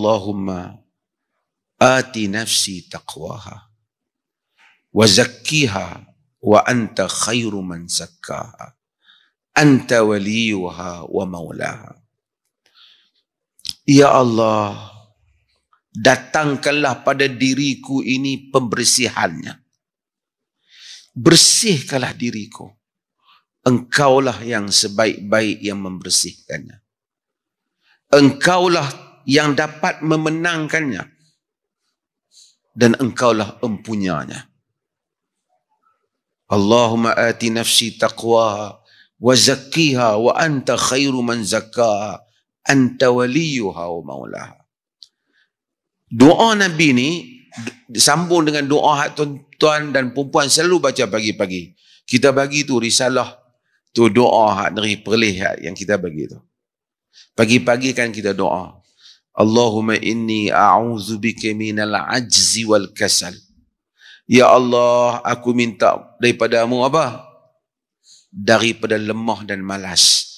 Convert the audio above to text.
Allahumma ati nafsi taqwaha wa zakkiha wa anta khairu man zakkaha anta waliyuha wa maulaha. Ya Allah, datangkanlah pada diriku ini pembersihannya. Bersihkanlah diriku. Engkaulah yang sebaik-baik yang membersihkannya. Engkaulah yang dapat memenangkannya. Dan engkaulah empunyanya. Allahumma ati nafsi taqwaha wa zakkiha wa anta khairu man zakkaha anta waliyuha wa maulaha. Doa Nabi ni disambung dengan doa hak tuan-tuan dan perempuan selalu baca pagi-pagi. Kita bagi tu risalah tu, doa hak dari perlih yang kita bagi tu. Pagi-pagi kan kita doa, Allahumma inni a'udzubika minal ajzi wal kasal. Ya Allah, aku minta daripadamu apa? Daripada lemah dan malas.